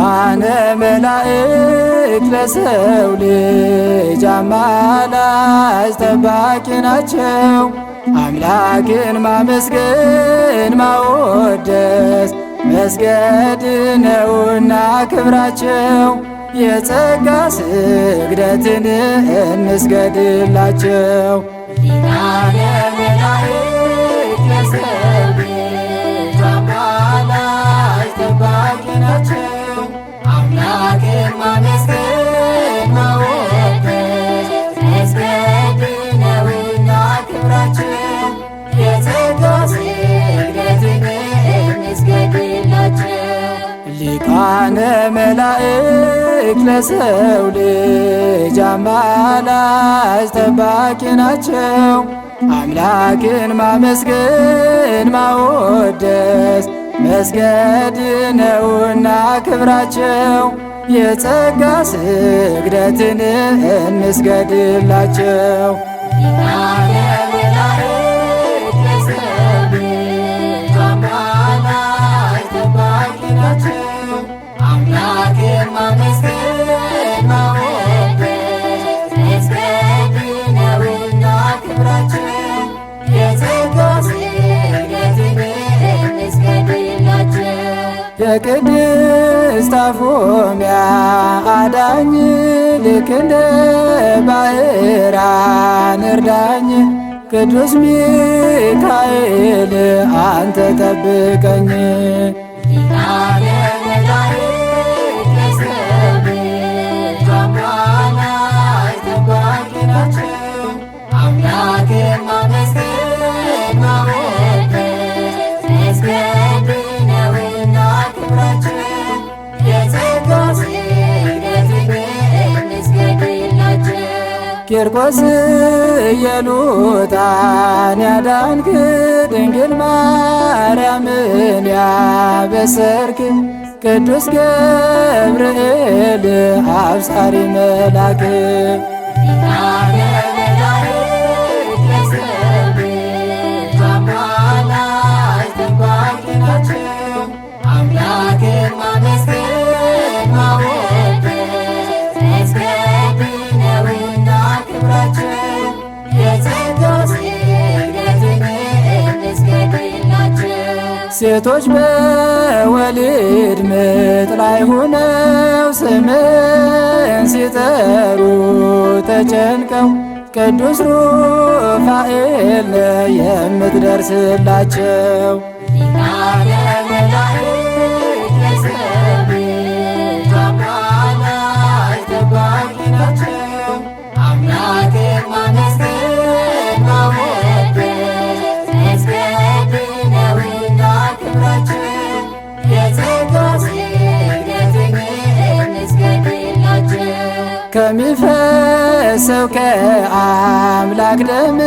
ሊቃነ መላእክት ለሰው ልጅ አማላጅ ጠባቂ ናቸው። አምላክን ማመስገን ማወደስ መስገድ ነውና ክብራቸው። የጸጋ ስግደትን እንስገድላቸው። ሊቃነ መላእክት ለሰው ልጅ አማላጅ ጠባቂ ናቸው። አምላክን ማመስገን ማወደስ መስገድ ነውና ክብራቸው። የጸጋ ስግደትን እንስገድላቸው። ሊቃነ መላእክት ለሰው ልጅ አማላጅ ጠባቂ ናቸው። አምላክን ማመስገን ማወደስ መስገድ ነውና ክብራቸው። የጸጋ ስግደትን እንስገድላቸው። ሊቃነ መላእክት ለሰው ልጅ አማላጅ ጠባቂ ናቸው። አምላክን ማመስገን ማወደስ መስገድ ነውና ክብራቸው። የጸጋ ስግደትን እንስገድላቸው። የቅድስት አፎምያ አዳኝ ልክ እንደ ባህራን እርዳኝ። ቅዱስ ሚካኤል አንተ ጠብቀኝ። ሊቃነ መላእክት ለሰው ልጅ አማላጅ ጠባቂ ናቸው። አምላክን ማመስገን ማወደስ መስገድ ነውና ክብራቸው። የጸጋ ስግደትን እንስገድላቸው። ቂርቆስ ኢየሉጣን ያዳንክ ድንግል ማርያምን ያበሰርክ ቅዱስ ገብርኤል አብሳሪ መላክ። ሊቃነ መላእክት ለሰው ልጅ አማላጅ ጠባቂ ናቸው። አምላክን ማመስገን ማወደስ መስገድ ነውና ክብራቸው። የጸጋ ስግደትን እንስገድላቸው። ሴቶች በወሊድ ምጥ ላይ ሆነው ስምን ሲጠሩ ተጨንቀው ቅዱስ ሩፋኤል የምትደርስላቸው። ሊቃነ መላእክት ለሰው ልጅ አማላጅ ጠባቂ ናቸው። አምላክን ማመስገን ማወደስ መስገድ ነውና ክብራቸው። የጸጋ ስግደትን እንስገድላቸው። ከሚፈሰው ከአምላክ ደም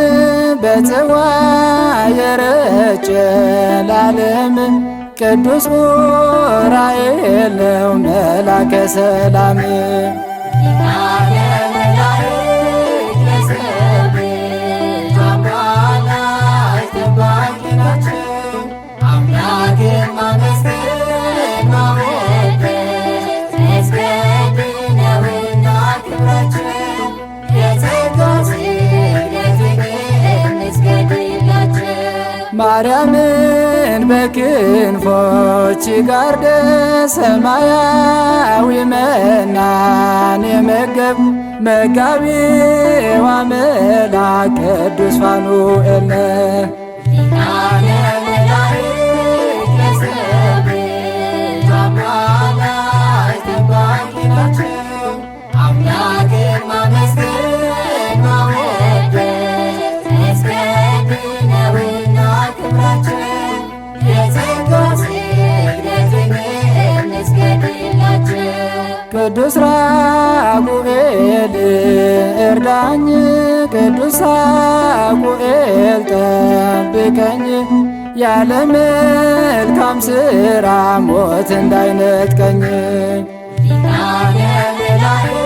በጽዋ የረጨ ለዓለም ቅዱስ ዑራኤል ነው መላከ ሰላም። ሊቃነ መላእክት ለሰው ልጅ አማላጅ ጠባቂ ናቸው። አምላክን ማመስገን ማወደስ መስገድ ነውና ክብራቸው። የጸጋ ስግደትን እንስገድላቸው። ማርያምን በክንፎች ጋርደ ሰማያዊ መናን የመገብ መጋቢዋ መልአክ ቅዱስ ፋኑኤል ነህ። ሊቃነ መላእክት ለሰው ልጅ አማላጅ ጠባቂ ናቸው። አምላክን ማመስገን ማወደስ መስገድ ነውና ክብራቸው። የጸጋ ስግደትን እንስገድላቸው። ቅዱስ ራጉኤል እርዳኝ፣ ቅዱስ ራጉኤል ጠብቀኝ። ያለ መልካም ሥራ ሞት እንዳይነጥቀኝ። ሊቃነ መላእክት